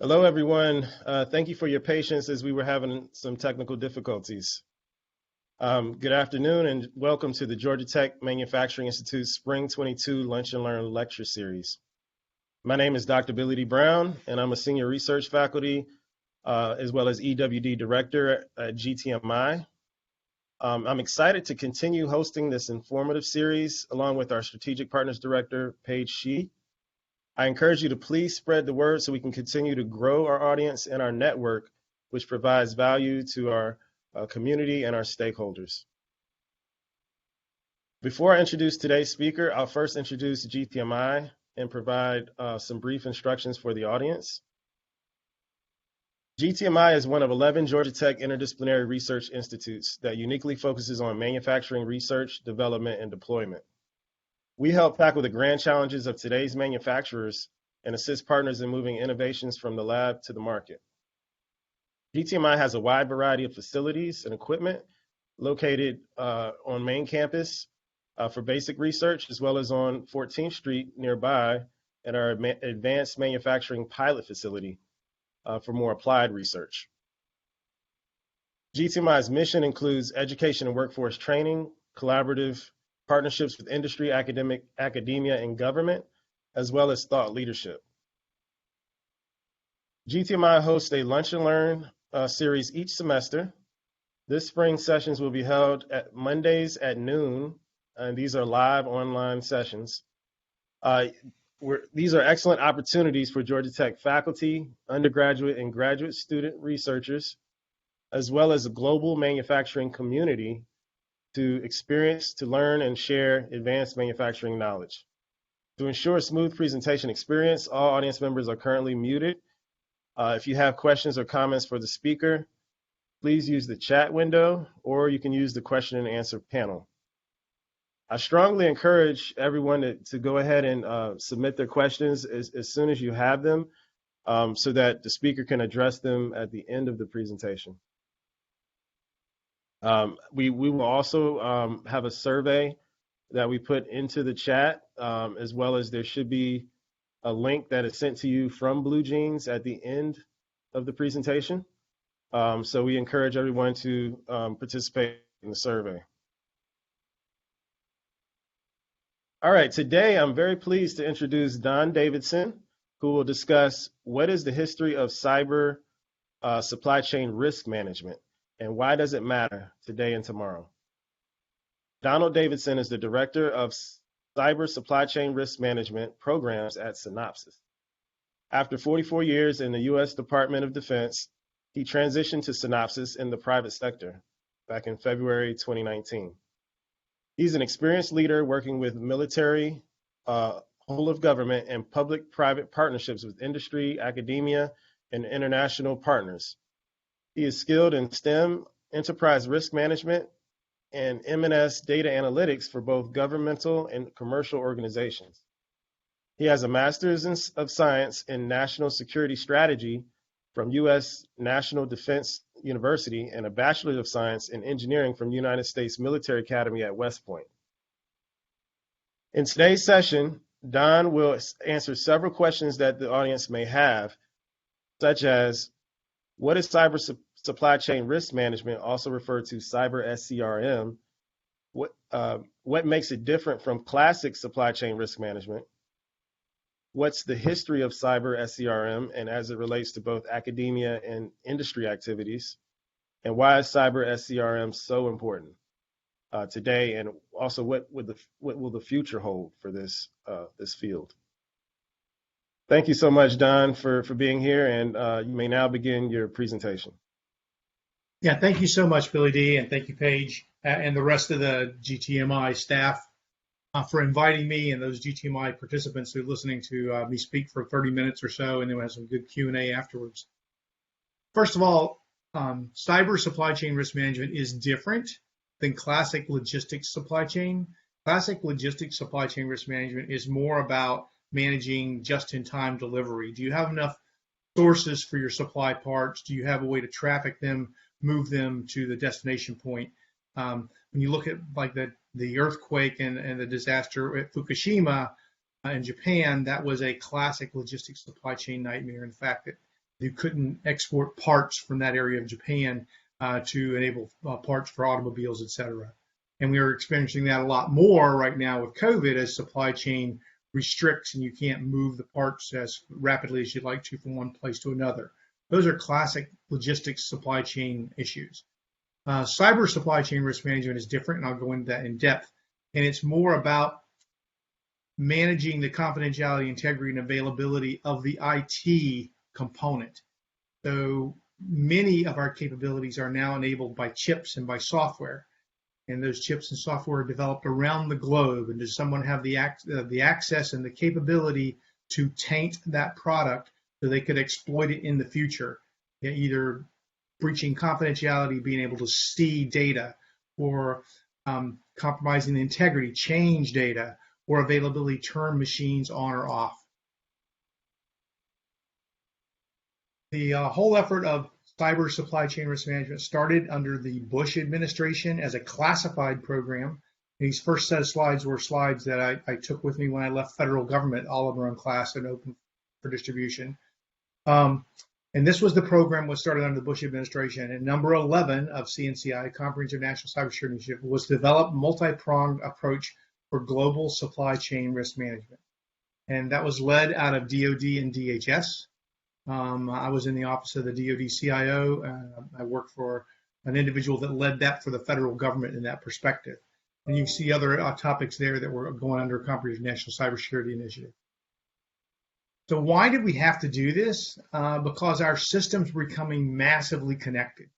Hello, everyone. Thank you for your patience as we were having some technical difficulties. Good afternoon and welcome to the Georgia Tech Manufacturing Institute Spring 22 Lunch and Learn Lecture Series. My name is Dr. Billy D. Brown, and I'm a Senior Research Faculty as well as EWD Director at GTMI. I'm excited to continue hosting this informative series along with our Strategic Partners Director, Paige Shee. I encourage you to please spread the word so we can continue to grow our audience and our network, which provides value to our community and our stakeholders. Before I introduce today's speaker, I'll first introduce GTMI and provide some brief instructions for the audience. GTMI is one of 11 Georgia Tech interdisciplinary research institutes that uniquely focuses on manufacturing research, development, and deployment. We help tackle the grand challenges of today's manufacturers and assist partners in moving innovations from the lab to the market. GTMI has a wide variety of facilities and equipment located on main campus for basic research, as well as on 14th Street nearby at our advanced manufacturing pilot facility for more applied research. GTMI's mission includes education and workforce training, collaborative partnerships with industry, academia, and government, as well as thought leadership. GTMI hosts a Lunch and Learn series each semester. This spring sessions will be held at Mondays at noon, and these are live online sessions. These are excellent opportunities for Georgia Tech faculty, undergraduate, and graduate student researchers, as well as a global manufacturing community to experience, to learn, and share advanced manufacturing knowledge. To ensure a smooth presentation experience, all audience members are currently muted. If you have questions or comments for the speaker, please use the chat window, or you can use the question and answer panel. I strongly encourage everyone to go ahead and submit their questions as soon as you have them so that the speaker can address them at the end of the presentation. We will also have a survey that we put into the chat, as well as there should be a link that is sent to you from Blue Jeans at the end of the presentation. So we encourage everyone to participate in the survey. All right, today I'm very pleased to introduce Don Davidson, who will discuss what is the history of cyber supply chain risk management and why does it matter today and tomorrow. Donald Davidson is the Director of Cyber Supply Chain Risk Management Programs at Synopsys. After 44 years in the U.S. Department of Defense, he transitioned to Synopsys in the private sector back in February 2019. He's an experienced leader working with military, whole of government, and public-private partnerships with industry, academia, and international partners. He is skilled in STEM, enterprise risk management, and M&S data analytics for both governmental and commercial organizations. He has a Master's of Science in National Security Strategy from U.S. National Defense University and a Bachelor of Science in Engineering from United States Military Academy at West Point. In today's session, Don will answer several questions that the audience may have, such as, what is cyber supply chain risk management, also referred to Cyber-SCRM? What makes it different from classic supply chain risk management? What's the history of Cyber-SCRM and as it relates to both academia and industry activities? And why is Cyber-SCRM so important today? And also, what will the future hold for this field? Thank you so much, Don, for being here, and you may now begin your presentation. Yeah, thank you so much, Billy D, and thank you, Paige, and the rest of the GTMI staff for inviting me, and those GTMI participants who are listening to me speak for 30 minutes or so, and then we'll have some good Q&A afterwards. First of all, cyber supply chain risk management is different than classic logistics supply chain. Classic logistics supply chain risk management is more about managing just-in-time delivery. Do you have enough sources for your supply parts? Do you have a way to traffic them, move them to the destination point? When you look at like the earthquake and the disaster at Fukushima in Japan, that was a classic logistics supply chain nightmare. In fact, You couldn't export parts from that area of Japan to enable parts for automobiles, et cetera. And we are experiencing that a lot more right now with COVID as supply chain restricts and you can't move the parts as rapidly as you'd like to from one place to another. Those are classic logistics supply chain issues. Cyber supply chain risk management is different, and I'll go into that in depth. And it's more about managing the confidentiality, integrity, and availability of the IT component. So many of our capabilities are now enabled by chips and by software. And those chips and software are developed around the globe. And does someone have the access and the capability to taint that product so they could exploit it in the future, either breaching confidentiality, being able to see data, or compromising the integrity, change data, or availability, turn machines on or off. The whole effort of cyber supply chain risk management started under the Bush administration as a classified program. These first set of slides were slides that I took with me when I left federal government. All of them are in class and open for distribution. And this was the program was started under the Bush administration. And number 11 of CNCI, Comprehensive National Cybersecurity Initiative, was developed multi-pronged approach for global supply chain risk management. And that was led out of DoD and DHS. I was in the office of the DoD CIO. I worked for an individual that led that for the federal government in that perspective. And you see other topics there that were going under Comprehensive National Cybersecurity Initiative. So why did we have to do this? Because our systems were becoming massively connected.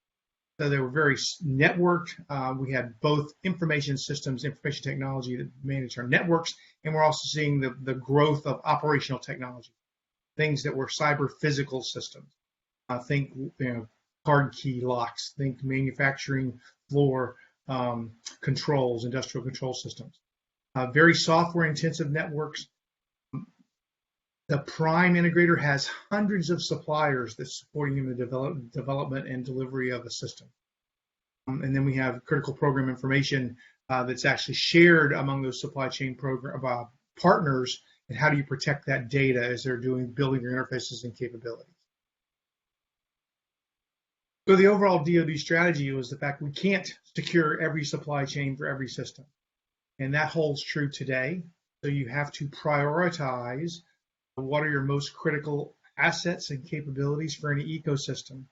So they were very networked. We had both information systems, information technology that managed our networks, and we're also seeing the growth of operational technology, things that were cyber physical systems. Think card key locks, think manufacturing floor controls, industrial control systems. Very software intensive networks. The prime integrator has hundreds of suppliers that's supporting in the development and delivery of a system. And then we have critical program information that's actually shared among those supply chain program partners. And how do you protect that data as they're building your interfaces and capabilities? So the overall DoD strategy was the fact we can't secure every supply chain for every system. And that holds true today. So you have to prioritize what are your most critical assets and capabilities for any ecosystem.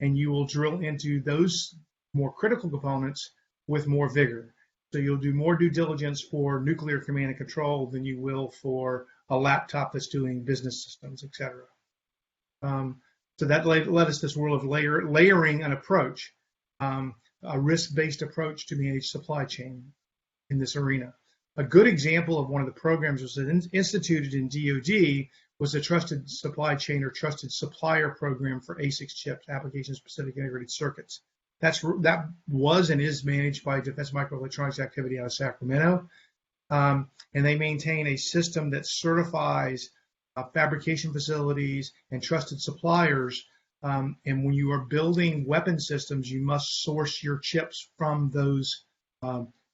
And you will drill into those more critical components with more vigor. So you'll do more due diligence for nuclear command and control than you will for a laptop that's doing business systems, et cetera. So that led us this world of layering an approach, a risk-based approach to manage supply chain in this arena. A good example of one of the programs was instituted in DoD was the Trusted Supply Chain or Trusted Supplier Program for ASICs chips, Application-Specific Integrated Circuits. That was and is managed by Defense Microelectronics Activity out of Sacramento. And they maintain a system that certifies fabrication facilities and trusted suppliers. And when you are building weapon systems, you must source your chips from those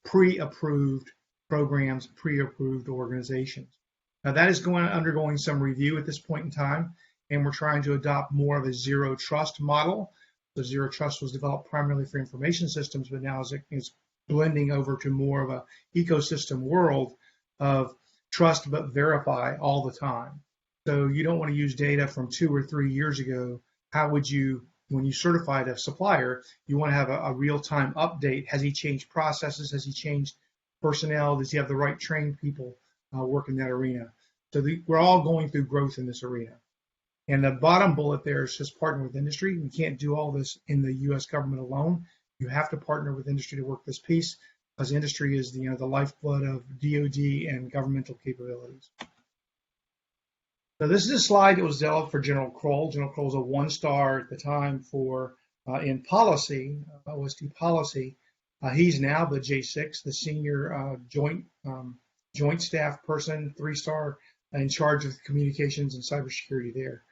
pre-approved programs, pre-approved organizations. Now that is undergoing some review at this point in time, and we're trying to adopt more of a zero trust model. The zero trust was developed primarily for information systems, but now is blending over to more of a ecosystem world of trust but verify all the time. So you don't want to use data from 2 or 3 years ago. How would you, when you certified a supplier, you want to have a real-time update. Has he changed processes? Has he changed personnel? Does he have the right trained people work in that arena? So we're all going through growth in this arena. And the bottom bullet there is just partner with industry. We can't do all this in the U.S. government alone. You have to partner with industry to work this piece, because industry is the lifeblood of DoD and governmental capabilities. So this is a slide that was developed for General Kroll. General Kroll was a 1-star at the time for in policy, OSD policy. He's now the J6, the senior joint staff person, 3-star in charge of communications and cybersecurity there.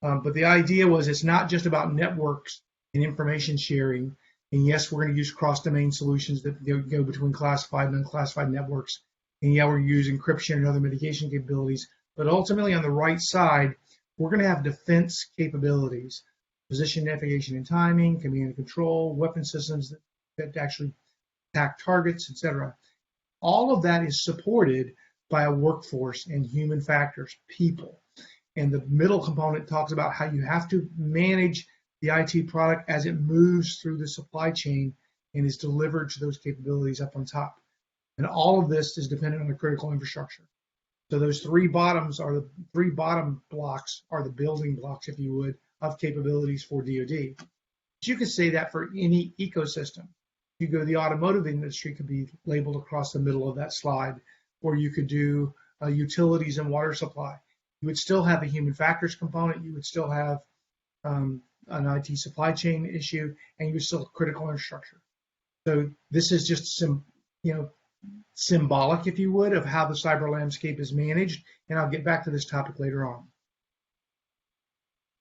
But the idea was it's not just about networks and information sharing. And yes, we're going to use cross-domain solutions that go between classified and unclassified networks. And yeah, we're using encryption and other mitigation capabilities. But ultimately, on the right side, we're going to have defense capabilities, position, navigation, and timing, command and control, weapon systems that actually attack targets, etc. All of that is supported by a workforce and human factors, people. And the middle component talks about how you have to manage the IT product as it moves through the supply chain and is delivered to those capabilities up on top. And all of this is dependent on the critical infrastructure. So those three bottom blocks are the building blocks, if you would, of capabilities for DoD. But you could say that for any ecosystem. You go to the automotive industry, could be labeled across the middle of that slide, or you could do utilities and water supply. You would still have a human factors component. You would still have an IT supply chain issue, and you would still have critical infrastructure. So this is just some, symbolic, if you would, of how the cyber landscape is managed, and I'll get back to this topic later on.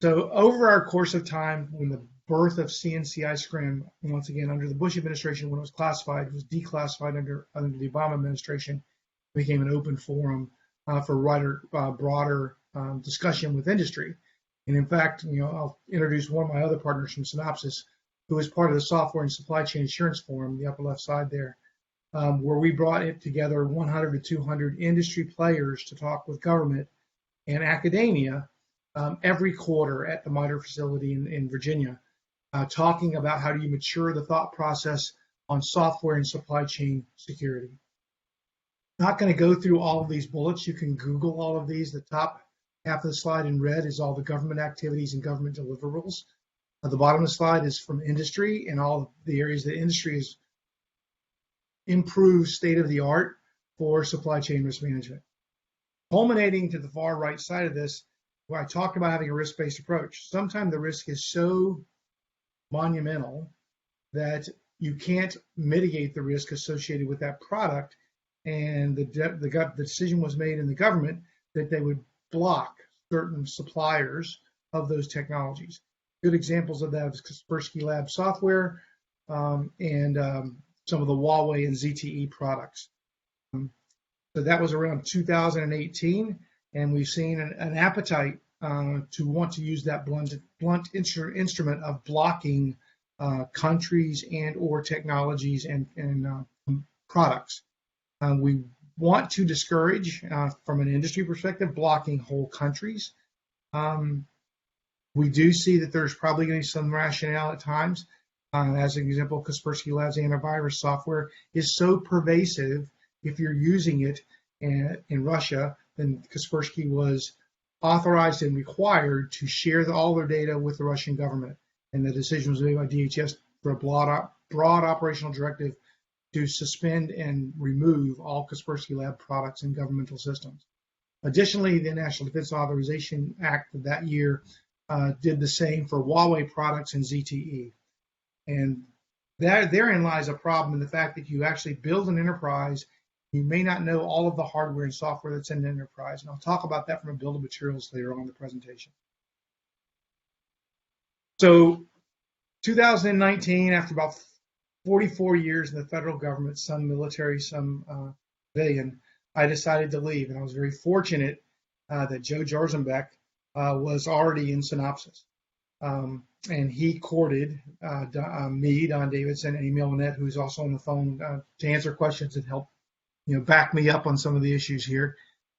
So over our course of time, when the birth of C-SCRM, once again under the Bush administration, when it was classified, it was declassified under the Obama administration, it became an open forum for broader discussion with industry. And in fact, I'll introduce one of my other partners from Synopsys, who is part of the Software and Supply Chain Assurance Forum, the upper left side there, where we brought it together 100 to 200 industry players to talk with government and academia every quarter at the MITRE facility in Virginia, talking about how do you mature the thought process on software and supply chain security. Not going to go through all of these bullets. You can Google all of these. The top half of the slide in red is all the government activities and government deliverables. At the bottom of the slide is from industry and all the areas that industry has improved state of the art for supply chain risk management. Culminating to the far right side of this, where I talked about having a risk-based approach. Sometimes the risk is so monumental that you can't mitigate the risk associated with that product, and the decision was made in the government that they would block certain suppliers of those technologies. Good examples of that is Kaspersky Lab software and some of the Huawei and ZTE products. So that was around 2018, and we've seen an appetite to want to use that blunt instrument of blocking countries and or technologies and products. We want to discourage, from an industry perspective, blocking whole countries. We do see that there's probably going to be some rationale at times. As an example, Kaspersky Labs antivirus software is so pervasive. If you're using it in Russia, then Kaspersky was authorized and required to share all their data with the Russian government. And the decision was made by DHS for a broad operational directive to suspend and remove all Kaspersky Lab products in governmental systems. Additionally, the National Defense Authorization Act of that year did the same for Huawei products and ZTE. And therein lies a problem in the fact that you actually build an enterprise, you may not know all of the hardware and software that's in the enterprise. And I'll talk about that from a bill of materials later on in the presentation. So 2019, after about 44 years in the federal government, some military, some civilian, I decided to leave. And I was very fortunate that Joe Jarzenbeck was already in Synopsys. And he courted me, Don Davidson, and Emil Annette, who's also on the phone to answer questions and help back me up on some of the issues here,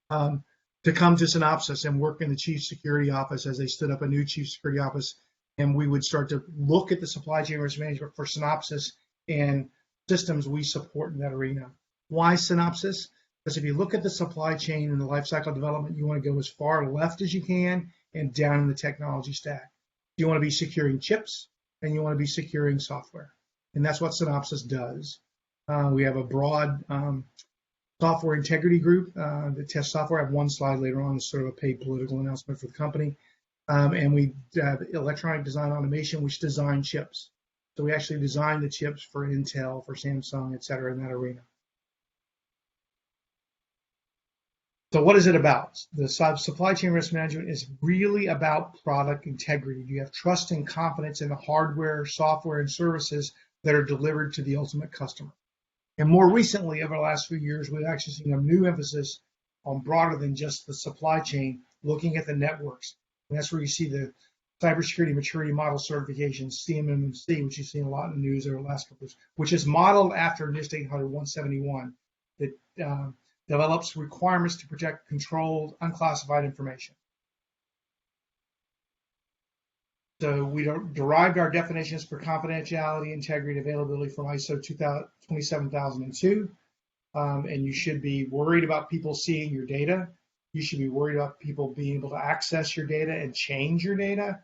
to come to Synopsys and work in the chief security office as they stood up a new chief security office. And we would start to look at the supply chain risk management for Synopsys and systems we support in that arena. Why Synopsys? Because if you look at the supply chain and the lifecycle development, you want to go as far left as you can and down in the technology stack. You want to be securing chips and you want to be securing software. And that's what Synopsys does. We have a broad software integrity group that tests software. I have one slide later on, sort of a paid political announcement for the company. And we have electronic design automation, which design chips. So we actually design the chips for Intel, for Samsung, et cetera, in that arena. So what is it about? The supply chain risk management is really about product integrity. You have trust and confidence in the hardware, software, and services that are delivered to the ultimate customer. And more recently, over the last few years, we've actually seen a new emphasis on broader than just the supply chain, looking at the networks. And that's where you see the Cybersecurity Maturity Model Certification, CMMC, which you've seen a lot in the news over the last couple of years, which is modeled after NIST 800-171 that develops requirements to protect controlled, unclassified information. So we derived our definitions for confidentiality, integrity, and availability from ISO 27002. And you should be worried about people seeing your data. You should be worried about people being able to access your data and change your data.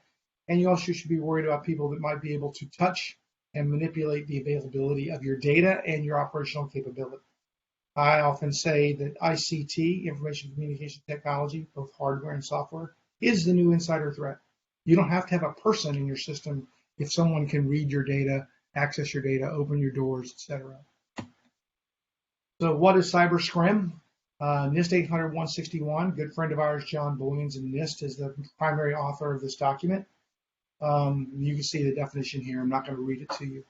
And you also should be worried about people that might be able to touch and manipulate the availability of your data and your operational capability. I often say that ICT, information communication technology, both hardware and software, is the new insider threat. You don't have to have a person in your system if someone can read your data, access your data, open your doors, etc. So what is Cyber-SCRM? NIST 800-161, good friend of ours, John Boyens, and NIST is the primary author of this document. You can see the definition here. I'm not going to read it to you.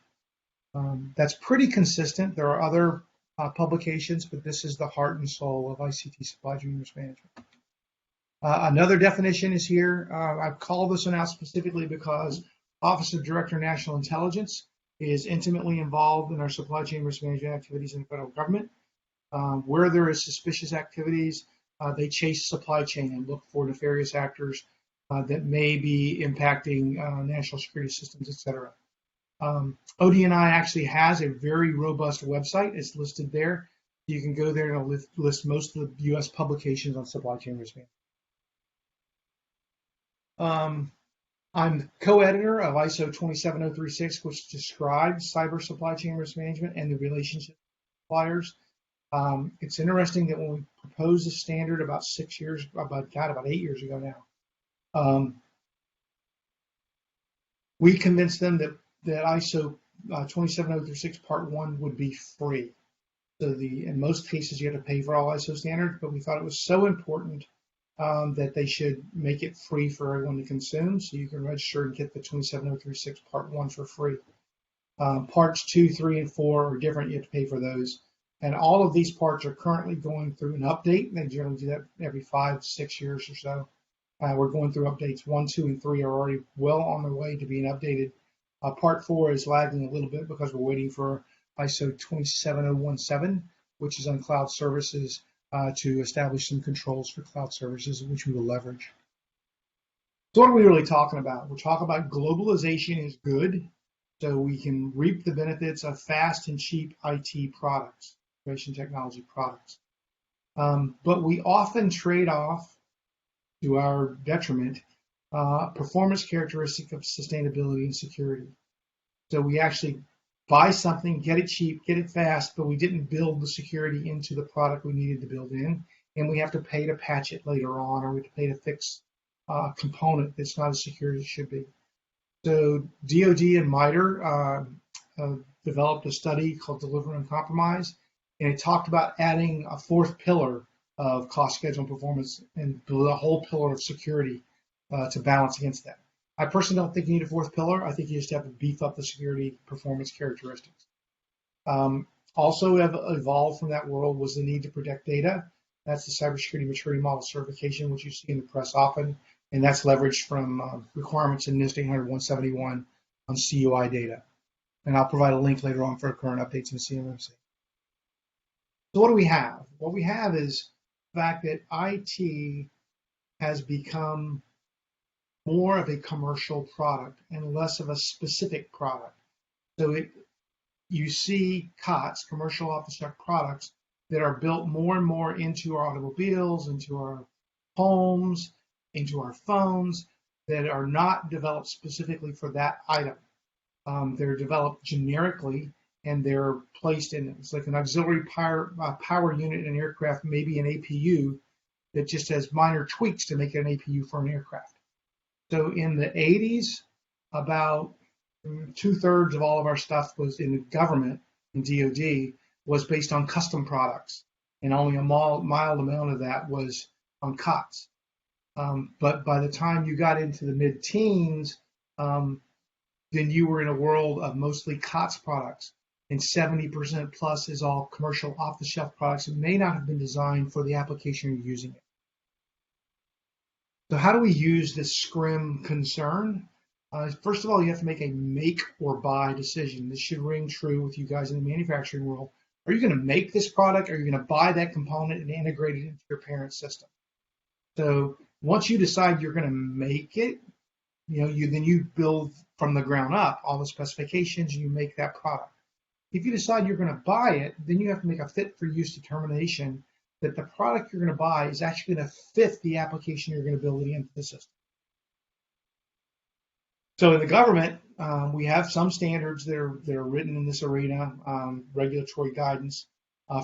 That's pretty consistent. There are other publications, but this is the heart and soul of ICT supply chain risk management. Another definition is here. I've called this one out specifically because Office of Director of National Intelligence is intimately involved in our supply chain risk management activities in the federal government. Where there is suspicious activities, they chase supply chain and look for nefarious actors that may be impacting national security systems, et cetera. ODNI actually has a very robust website. It's listed there. You can go there and list most of the U.S. publications on supply chain risk management. I'm co-editor of ISO 27036, which describes cyber supply chain risk management and the relationship with suppliers. It's interesting that when we proposed the standard about 8 years ago now, we convinced them that ISO 27036 Part 1 would be free. So in most cases, you have to pay for all ISO standards, but we thought it was so important that they should make it free for everyone to consume, so you can register and get the 27036 Part 1 for free. Parts 2, 3, and 4 are different. You have to pay for those. And all of these parts are currently going through an update. They generally do that every 5 to 6 years or so. We're going through updates 1, 2, and 3 are already well on their way to being updated. Part 4 is lagging a little bit because we're waiting for ISO 27017, which is on cloud services, to establish some controls for cloud services, which we will leverage. So what are we really talking about? We're talking about globalization is good, so we can reap the benefits of fast and cheap IT products, information technology products. But we often trade off, to our detriment, performance characteristic of sustainability and security. So we actually buy something, get it cheap, get it fast, but we didn't build the security into the product we needed to build in, and we have to pay to patch it later on, or we have to pay to fix a component that's not as secure as it should be. So DoD and MITRE developed a study called Deliver and Compromise, and it talked about adding a fourth pillar of cost, schedule, and performance, and the whole pillar of security to balance against that. I personally don't think you need a fourth pillar. I think you just have to beef up the security performance characteristics. Also have evolved from that world was the need to protect data. That's the Cybersecurity Maturity Model Certification, which you see in the press often, and that's leveraged from requirements in NIST 800-171 on CUI data. And I'll provide a link later on for current updates in CMMC. So what do we have? What we have is the fact that IT has become more of a commercial product and less of a specific product. So you see COTS, commercial off-the-shelf products, that are built more and more into our automobiles, into our homes, into our phones, that are not developed specifically for that item. They're developed generically, and they're placed in, it's like an auxiliary power unit in an aircraft, maybe an APU, that just has minor tweaks to make it an APU for an aircraft. So in the 80s, about 2/3 of all of our stuff was in the government, in DoD, was based on custom products, and only a mild amount of that was on COTS. But by the time you got into the mid-teens, then you were in a world of mostly COTS products, and 70% plus is all commercial off-the-shelf products that may not have been designed for the application you're using it. So how do we use this SCRM concern? First of all, you have to make a make or buy decision. This should ring true with you guys in the manufacturing world. Are you going to make this product? Or are you going to buy that component and integrate it into your parent system? So once you decide you're going to make it, then you build from the ground up all the specifications and you make that product. If you decide you're going to buy it, then you have to make a fit for use determination that the product you're going to buy is actually going to fit the application you're going to build it into the system. So in the government, we have some standards that are written in this arena, regulatory guidance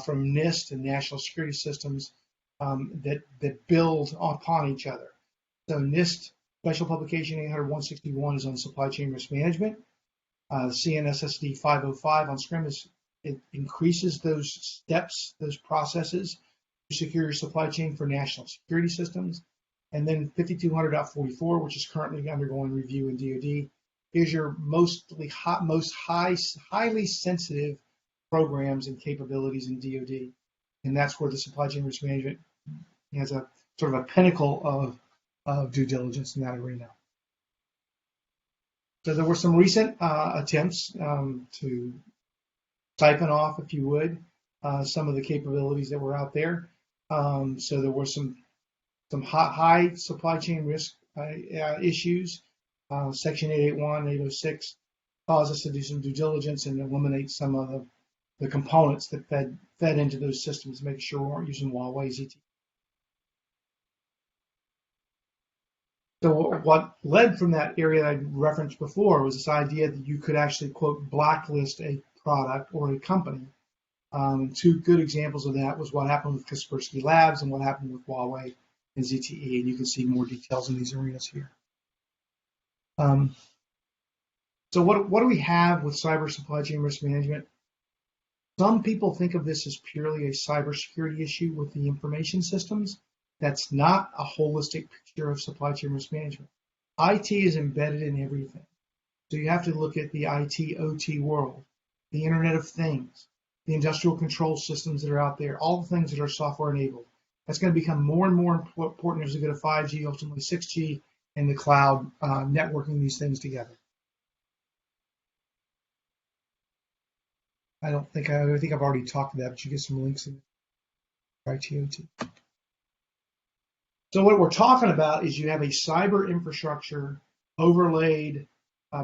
from NIST and national security systems that build upon each other. So NIST Special Publication 800-161 is on supply chain risk management. CNSSD 505 on SCRM it increases those steps, those processes to secure your supply chain for national security systems. And then 5200.44, which is currently undergoing review in DoD, is your highly sensitive programs and capabilities in DoD. And that's where the supply chain risk management has a sort of a pinnacle of due diligence in that arena. So there were some recent attempts to siphon off, if you would, some of the capabilities that were out there. So there were some high supply chain risk issues. Section 881, 806 caused us to do some due diligence and eliminate some of the components that fed into those systems, making sure we weren't using Huawei ZTE. So what led from that area that I referenced before was this idea that you could actually, quote, blacklist a product or a company. Two good examples of that was what happened with Kaspersky Labs and what happened with Huawei and ZTE, and you can see more details in these arenas here. So what do we have with cyber supply chain risk management? Some people think of this as purely a cybersecurity issue with the information systems. That's not a holistic picture of supply chain risk management. IT is embedded in everything. So you have to look at the IT, OT world, the Internet of Things, the industrial control systems that are out there, all the things that are software enabled. That's going to become more and more important as we go to 5G, ultimately 6G, and the cloud, networking these things together. I think I've already talked to that, but you get some links in IT, OT. So what we're talking about is you have a cyber infrastructure overlaid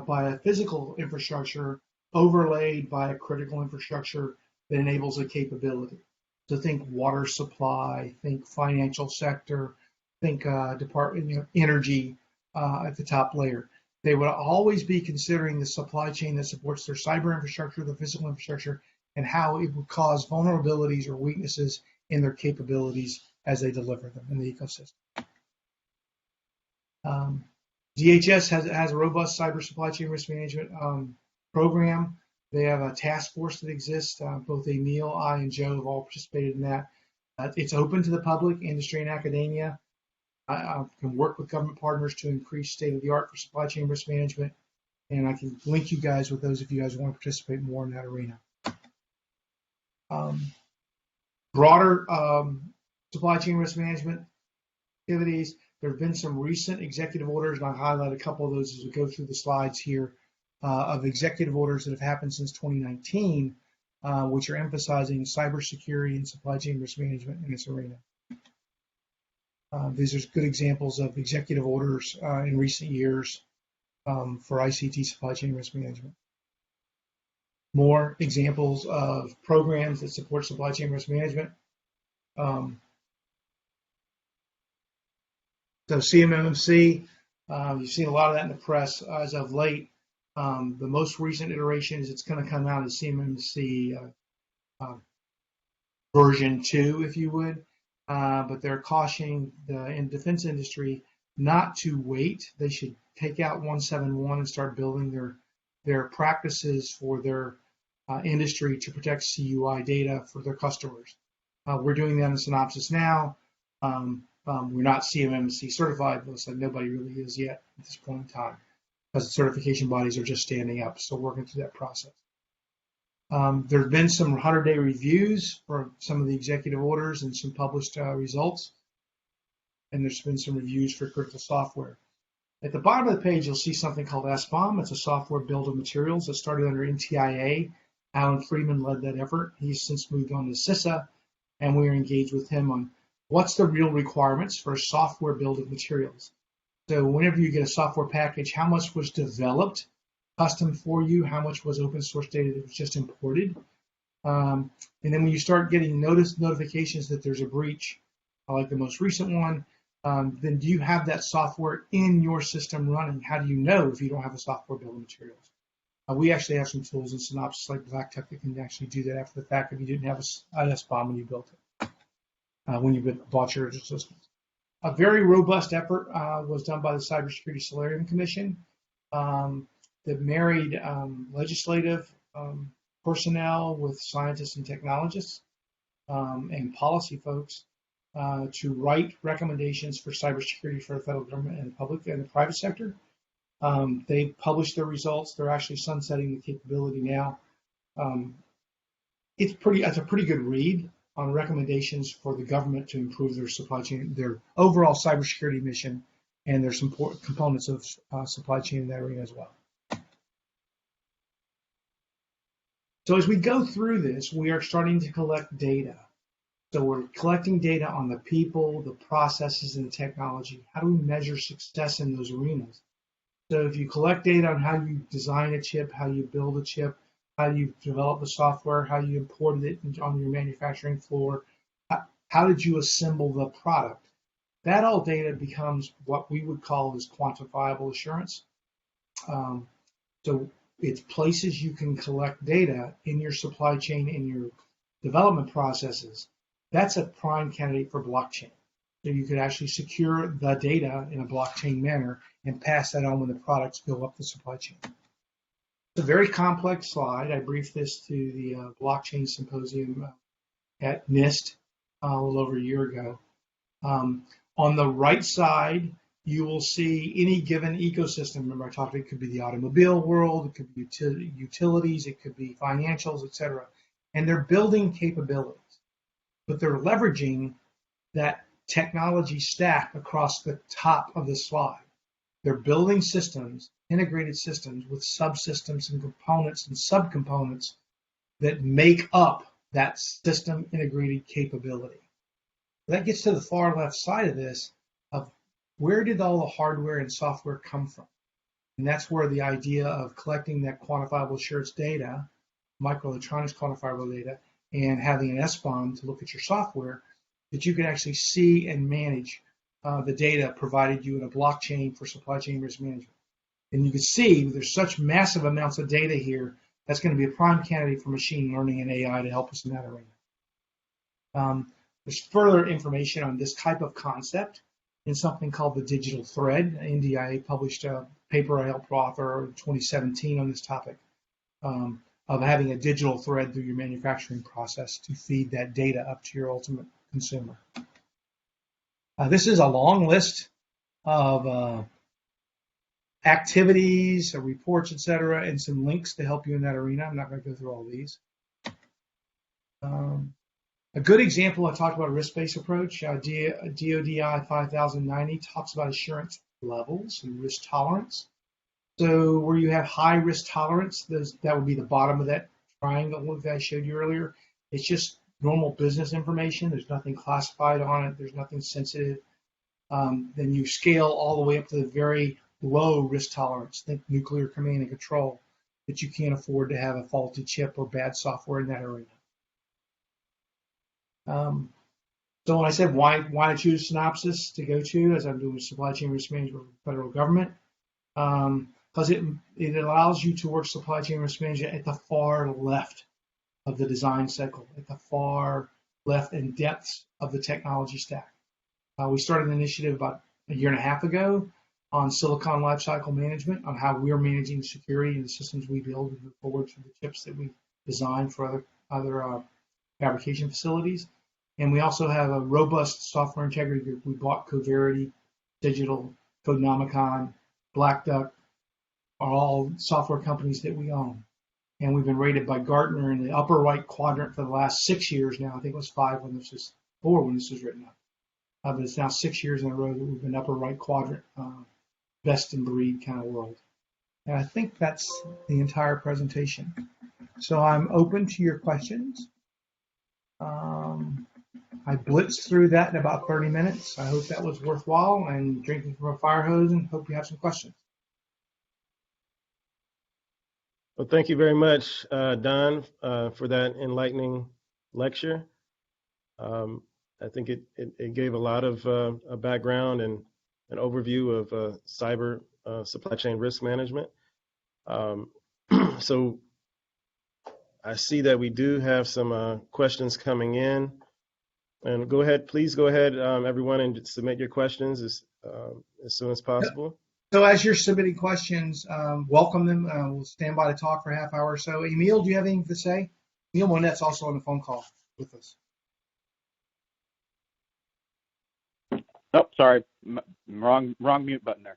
by a physical infrastructure, overlaid by a critical infrastructure that enables a capability. So think water supply, think financial sector, think energy at the top layer. They would always be considering the supply chain that supports their cyber infrastructure, the physical infrastructure, and how it would cause vulnerabilities or weaknesses in their capabilities as they deliver them in the ecosystem. DHS has a robust cyber supply chain risk management program. They have a task force that exists. Both Emil, I, and Joe have all participated in that. It's open to the public, industry, and academia. I can work with government partners to increase state-of-the-art for supply chain risk management, and I can link you guys with those if you guys want to participate more in that arena. Broader supply chain risk management activities. There have been some recent executive orders, and I'll highlight a couple of those as we go through the slides here, of executive orders that have happened since 2019, which are emphasizing cybersecurity and supply chain risk management in this arena. These are good examples of executive orders in recent years for ICT supply chain risk management. More examples of programs that support supply chain risk management. So CMMC, you've seen a lot of that in the press as of late. The most recent iteration is it's going to come out as CMMC version 2, if you would. But they're cautioning the defense industry not to wait. They should take out 171 and start building their practices for their industry to protect CUI data for their customers. We're doing that in Synopsis now. We're not CMMC certified, but nobody really is yet at this point in time, because the certification bodies are just standing up, so working through that process. There have been some 100-day reviews for some of the executive orders and some published results. and there's been some reviews for critical software. At the bottom of the page, you'll see something called SBOM. It's a software bill of materials that started under NTIA. Alan Freeman led that effort. He's since moved on to CISA, and we are engaged with him on what's the real requirements for a software bill of materials. So whenever you get a software package, how much was developed custom for you? How much was open source data that was just imported? And then when you start getting notifications that there's a breach, like the most recent one, then do you have that software in your system running? How do you know if you don't have a software bill of materials? We actually have some tools in Synopsis like BlackTech that can actually do that after the fact if you didn't have an SBOM when you built it, when you bought your systems. A very robust effort was done by the Cyber-SCRM Solarium Commission that married legislative personnel with scientists and technologists and policy folks to write recommendations for cybersecurity for the federal government and the public and the private sector. They published their results. They're actually sunsetting the capability now. It's a pretty good read on recommendations for the government to improve their supply chain, their overall cybersecurity mission, and there's some components of supply chain in that arena as well. So as we go through this, we are starting to collect data. So we're collecting data on the people, the processes, and the technology. How do we measure success in those arenas? So if you collect data on how you design a chip, how you build a chip, how you develop the software, how you imported it on your manufacturing floor, how did you assemble the product? That all data becomes what we would call as quantifiable assurance. So it's places you can collect data in your supply chain, in your development processes. That's a prime candidate for blockchain. So you could actually secure the data in a blockchain manner and pass that on when the products go up the supply chain. It's a very complex slide. I briefed this to the blockchain symposium at NIST a little over a year ago. On the right side, you will see any given ecosystem. Remember, I talked, it could be the automobile world, it could be utilities, it could be financials, et cetera. And they're building capabilities, but they're leveraging that technology stack across the top of the slide. They're building systems, integrated systems with subsystems and components and subcomponents that make up that system integrated capability. That gets to the far left side of this, of where did all the hardware and software come from? And that's where the idea of collecting that quantifiable assurance data, microelectronics quantifiable data, and having an SBOM to look at your software, that you can actually see and manage the data provided you in a blockchain for supply chain risk management. And you can see there's such massive amounts of data here, that's going to be a prime candidate for machine learning and AI to help us in that arena. There's further information on this type of concept in something called the digital thread. NDIA published a paper I helped author in 2017 on this topic of having a digital thread through your manufacturing process to feed that data up to your ultimate consumer. This is a long list of activities, reports, etc., and some links to help you in that arena. I'm not going to go through all these. A good example, I talked about a risk-based approach. DODI 5090 talks about assurance levels and risk tolerance. So where you have high risk tolerance, that would be the bottom of that triangle that I showed you earlier. It's just normal business information. There's nothing classified on it. There's nothing sensitive. Then you scale all the way up to the very low risk tolerance. Think nuclear command and control, that you can't afford to have a faulty chip or bad software in that arena. So when I said why I choose Synopsis to go to, as I'm doing supply chain risk management for the federal government, because it allows you to work supply chain risk management at the far left of the design cycle, at the far left and depths of the technology stack. We started an initiative about a year and a half ago on silicon lifecycle management, on how we're managing security in the systems we build and move forward to the chips that we design for other fabrication facilities. And we also have a robust software integrity group. We bought Coverity, Digital, Codenomicon, Black Duck, are all software companies that we own. And we've been rated by Gartner in the upper right quadrant for the last 6 years now. I think it was 4 when this was written up. but it's now 6 years in a row that we've been upper right quadrant, best in breed kind of world. And I think that's the entire presentation. So I'm open to your questions. I blitzed through that in about 30 minutes. I hope that was worthwhile, and drinking from a fire hose, and hope you have some questions. Well, thank you very much, Don, for that enlightening lecture. I think it gave a lot of a background and an overview of cyber supply chain risk management. So I see that we do have some questions coming in. And go ahead, please go ahead, everyone, and submit your questions as soon as possible. So as you're submitting questions, welcome them. We'll stand by to talk for a half hour or so. Emil, do you have anything to say? Emil Monette's also on the phone call with us. Oh, sorry, wrong mute button there.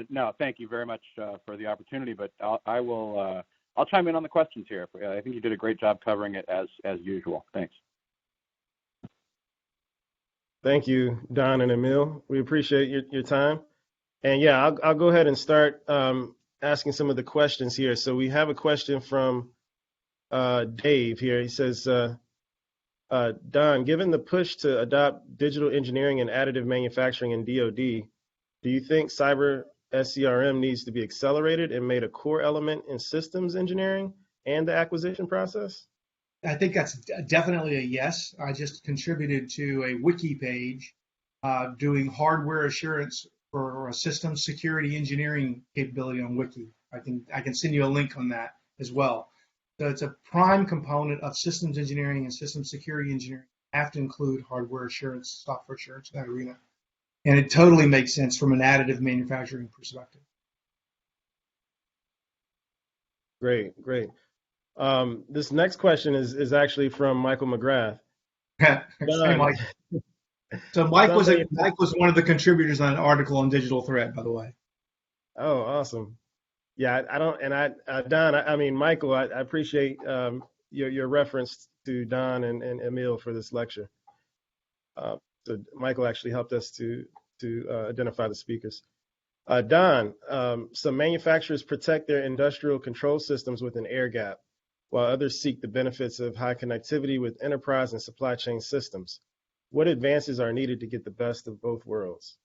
No, thank you very much for the opportunity, but I'll chime in on the questions here. I think you did a great job covering it as usual. Thanks. Thank you, Don and Emil. We appreciate your time. And yeah, I'll go ahead and start asking some of the questions here. So we have a question from Dave here. He says, Don, given the push to adopt digital engineering and additive manufacturing in DoD, do you think Cyber-SCRM needs to be accelerated and made a core element in systems engineering and the acquisition process? I think that's definitely a yes. I just contributed to a wiki page doing hardware assurance for a systems security engineering capability on wiki. I can send you a link on that as well. So it's a prime component of systems engineering and systems security engineering. Have to include hardware assurance, software assurance in that arena. And it totally makes sense from an additive manufacturing perspective. Great. This next question is actually from Michael McGrath. Hey, Mike. So Mike was one of the contributors on an article on Digital Thread, by the way. Oh, awesome. Yeah, Don, Michael, I appreciate your reference to Don and Emil for this lecture. So Michael actually helped us to identify the speakers. Don, some manufacturers protect their industrial control systems with an air gap, while others seek the benefits of high connectivity with enterprise and supply chain systems. What advances are needed to get the best of both worlds?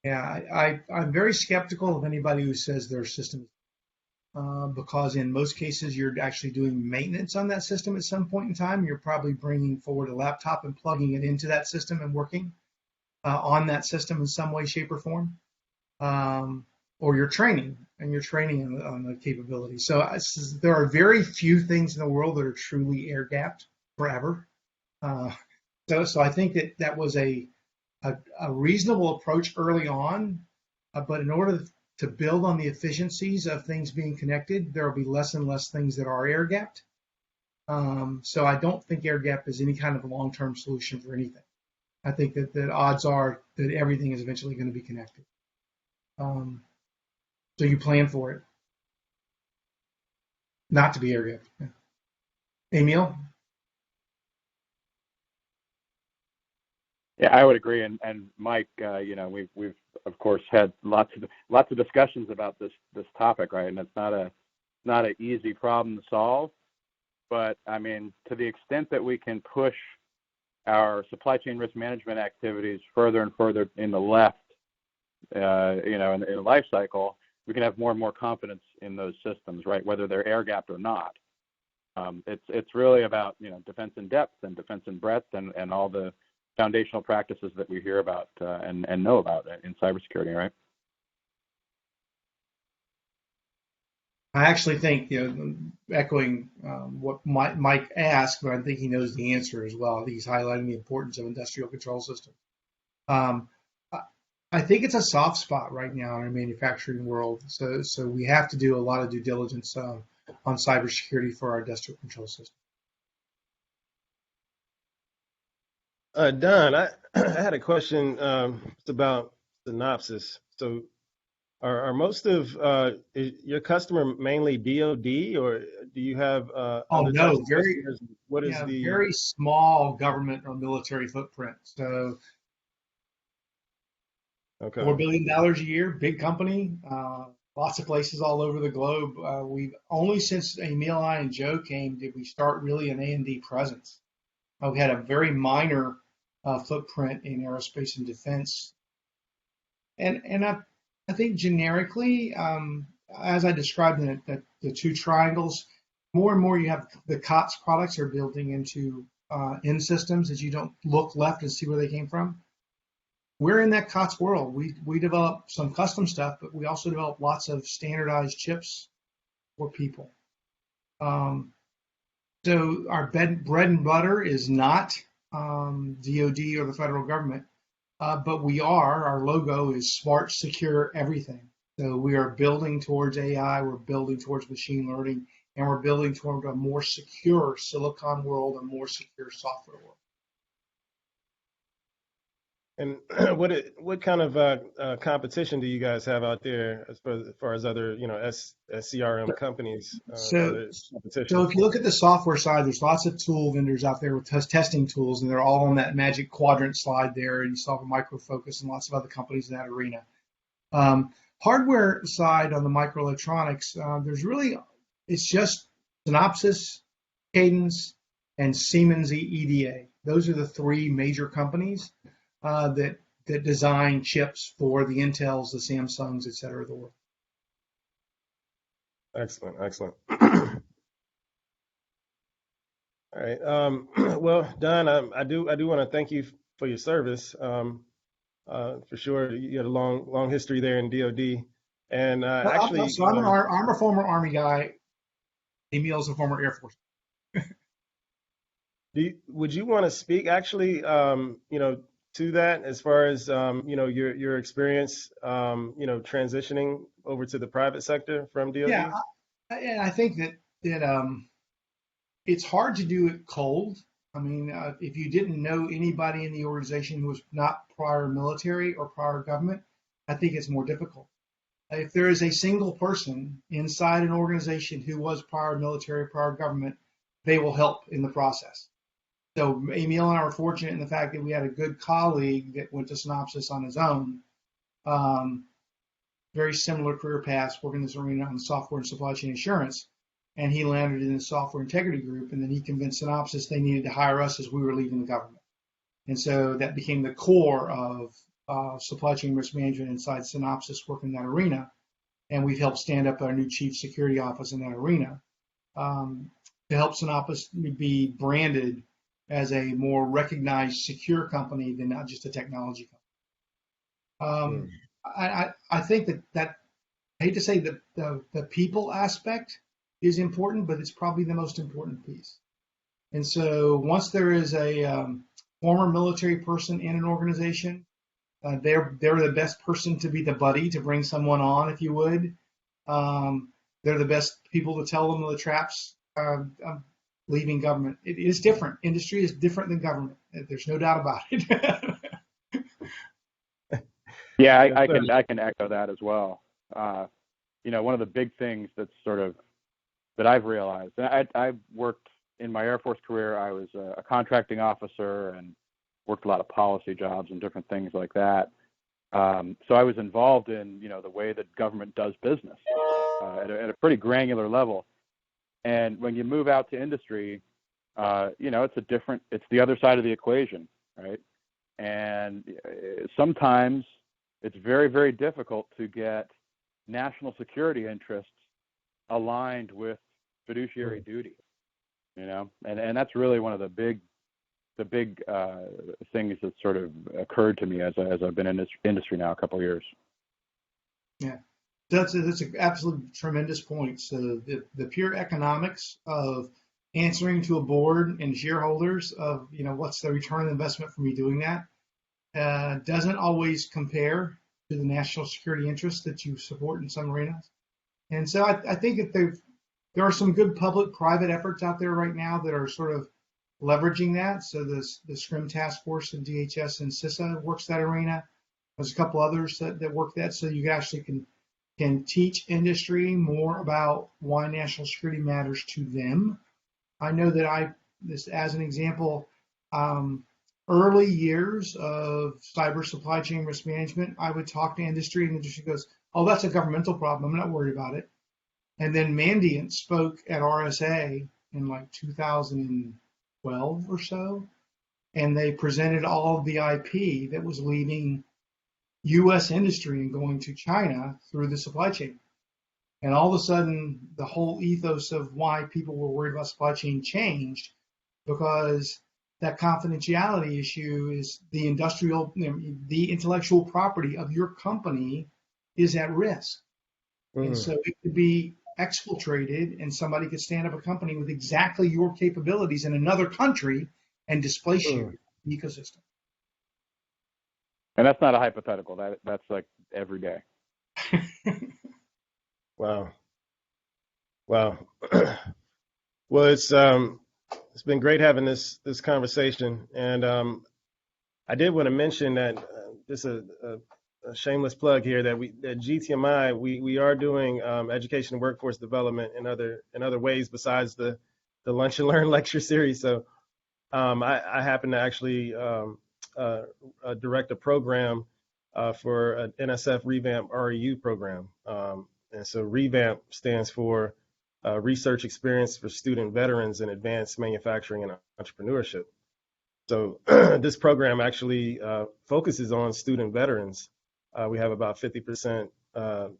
Yeah, I'm very skeptical of anybody who says their system, because in most cases you're actually doing maintenance on that system at some point in time. You're probably bringing forward a laptop and plugging it into that system and working on that system in some way, shape, or form. Or you're training on the capability. So there are very few things in the world that are truly air gapped forever. So I think that was a reasonable approach early on, but in order to build on the efficiencies of things being connected, there will be less and less things that are air gapped. So I don't think air gap is any kind of a long-term solution for anything. I think that odds are that everything is eventually going to be connected. So you plan for it not to be air gapped. Yeah. Emil? Yeah, I would agree. And Mike, we've of course had lots of discussions about this topic, right? And it's not an easy problem to solve. But I mean, to the extent that we can push our supply chain risk management activities further and further in the left, in the life cycle, we can have more and more confidence in those systems, right? Whether they're air gapped or not. It's really about defense in depth and defense in breadth and all the foundational practices that we hear about and know about in cybersecurity, right? I actually think, echoing what Mike asked, but I think he knows the answer as well. I think he's highlighting the importance of industrial control systems. I think it's a soft spot right now in our manufacturing world. So we have to do a lot of due diligence on cybersecurity for our industrial control system. Don, I had a question about Synopsis. So are most of your customer mainly DoD, or do you have other types of customers? What is the very small government or military footprint? So Okay. $4 billion a year, big company, lots of places all over the globe. We've only since Emil, I, and Joe came did we start really an A&D presence. We had a very minor footprint in aerospace and defense. And I think generically, as I described in the two triangles, more and more you have the COTS products are building into end systems that you don't look left and see where they came from. We're in that COTS world. We develop some custom stuff, but we also develop lots of standardized chips for people. So our bread and butter is not DoD or the federal government, but our logo is smart, secure, everything. So we are building towards AI, we're building towards machine learning, and we're building toward a more secure silicon world, a more secure software world. And what kind of competition do you guys have out there as far as other, SCRM companies? So if you look at the software side, there's lots of tool vendors out there with testing tools, and they're all on that magic quadrant slide there. And you saw Micro Focus and lots of other companies in that arena. Hardware side on the microelectronics, it's just Synopsys, Cadence, and Siemens EDA. Those are the three major companies that design chips for the Intels, the Samsungs, et cetera, of the world. Excellent. All right. Well, Don, I do want to thank you for your service. For sure, you had a long history there in DoD, and actually, so I'm a former Army guy. Emil's a former Air Force. Would you want to speak actually, to that as far as your experience, transitioning over to the private sector from DoD? Yeah, I think that it's hard to do it cold. I mean, if you didn't know anybody in the organization who was not prior military or prior government, I think it's more difficult. If there is a single person inside an organization who was prior military, prior government, they will help in the process. So Emil and I were fortunate in the fact that we had a good colleague that went to Synopsis on his own. Very similar career paths, working in this arena on software and supply chain assurance. And he landed in the software integrity group, and then he convinced Synopsis they needed to hire us as we were leaving the government. And so that became the core of supply chain risk management inside Synopsis, working in that arena. And we've helped stand up our new chief security office in that arena to help Synopsis be branded as a more recognized secure company than not just a technology company. I think that I hate to say that the people aspect is important, but it's probably the most important piece. And so once there is a former military person in an organization, they're the best person to be the buddy to bring someone on, if you would. They're the best people to tell them the traps leaving government. It is different. Industry is different than government. There's no doubt about it. Yeah, I can echo that as well. One of the big things that's that I've realized, I worked in my Air Force career, I was a contracting officer and worked a lot of policy jobs and different things like that. So I was involved in, the way that government does business at a pretty granular level. And when you move out to industry, it's the other side of the equation, right? And sometimes it's very, very difficult to get national security interests aligned with fiduciary duty, and that's really one of the big things that sort of occurred to me as I've been in this industry now a couple of years. Yeah, that's an absolute tremendous point. So the pure economics of answering to a board and shareholders of what's the return on investment for me doing that doesn't always compare to the national security interests that you support in some arenas. And so I think that there are some good public-private efforts out there right now that are sort of leveraging that. So the SCRM task force and DHS and CISA works that arena. There's a couple others that work that, so you actually can teach industry more about why national security matters to them. I know that this as an example, early years of cyber supply chain risk management, I would talk to industry, and industry goes, "Oh, that's a governmental problem. I'm not worried about it." And then Mandiant spoke at RSA in like 2012 or so, and they presented all of the IP that was leaving U.S. industry and going to China through the supply chain. And all of a sudden, the whole ethos of why people were worried about supply chain changed, because that confidentiality issue is the the intellectual property of your company is at risk. And so it could be exfiltrated, and somebody could stand up a company with exactly your capabilities in another country and displace you in the ecosystem. And that's not a hypothetical. That's like every day. Wow. Wow. Well, it's been great having this conversation, and I did want to mention that just a shameless plug here that at GTMI we are doing education and workforce development in other ways besides the Lunch and Learn lecture series. So I happen to actually direct a program for an NSF Revamp REU program, and so Revamp stands for Research Experience for Student Veterans in Advanced Manufacturing and Entrepreneurship. So this program actually focuses on student veterans. We have about 50%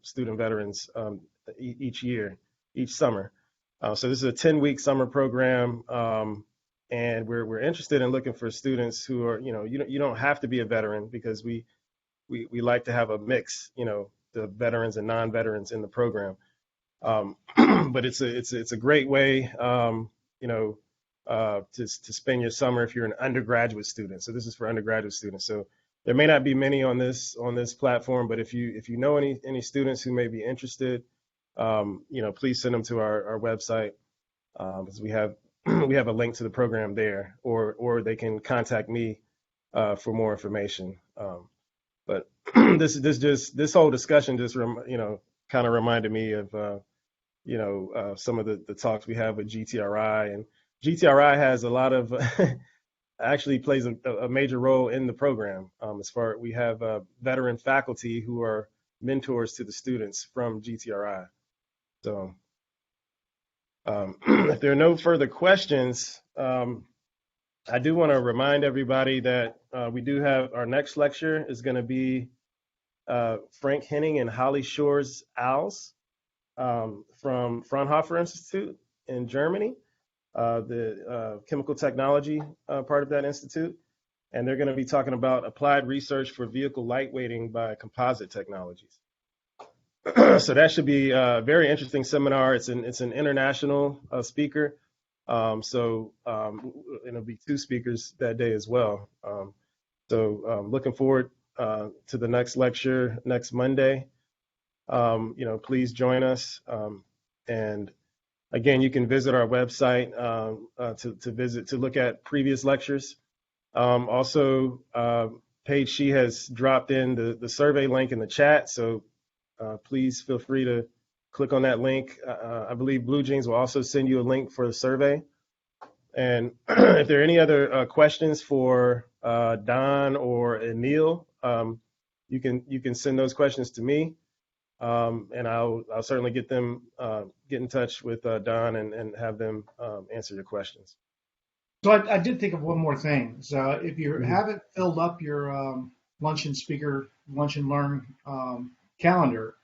student veterans each year, each summer. So this is a 10-week summer program, and we're interested in looking for students who are, you don't have to be a veteran, because we like to have a mix, the veterans and non-veterans in the program. But it's a great way, to spend your summer if you're an undergraduate student. So this is for undergraduate students. So there may not be many on this platform, but if you know any students who may be interested, please send them to our website, because we have a link to the program there, or they can contact me for more information. But this whole discussion just kind of reminded me of some of the talks we have with GTRI, and GTRI has a lot of actually plays a major role in the program. As far we have veteran faculty who are mentors to the students from GTRI. So if there are no further questions, I do want to remind everybody that we do have our next lecture is going to be Frank Henning and Holly Shores Als from Fraunhofer Institute in Germany, the chemical technology part of that institute. And they're going to be talking about applied research for vehicle lightweighting by composite technologies. So that should be a very interesting seminar. It's an international speaker. So it'll be 2 speakers that day as well. So looking forward to the next lecture next Monday. Please join us. And again, you can visit our website to look at previous lectures. Also, Paige, she has dropped in the survey link in the chat. So please feel free to click on that link. I believe Blue Jeans will also send you a link for the survey. And if there are any other questions for Don or Emil, you can send those questions to me, and I'll certainly get in touch with Don and have them answer your questions. So I did think of one more thing. So if you haven't filled up your lunch and learn calendar,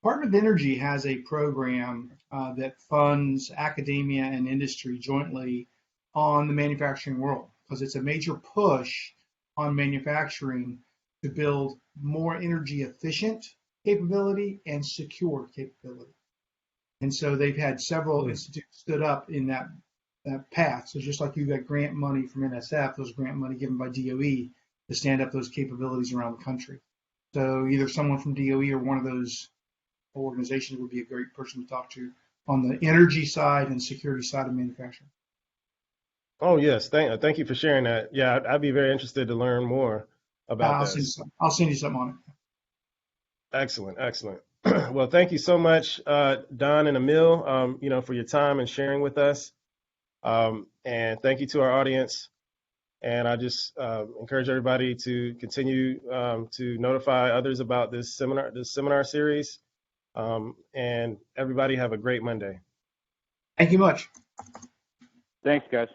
Department of Energy has a program that funds academia and industry jointly on the manufacturing world, because it's a major push on manufacturing to build more energy efficient capability and secure capability. And so they've had several institutes stood up in that path. So just like you got grant money from NSF, there's grant money given by DOE to stand up those capabilities around the country. So either someone from DOE or one of those organizations would be a great person to talk to on the energy side and security side of manufacturing. Oh, yes. Thank you for sharing that. Yeah, I'd be very interested to learn more about that. I'll send you something on it. Excellent. Well, thank you so much, Don and Emil, for your time and sharing with us. And thank you to our audience. And I just encourage everybody to continue to notify others about this seminar series. And everybody have a great Monday. Thank you much. Thanks, guys.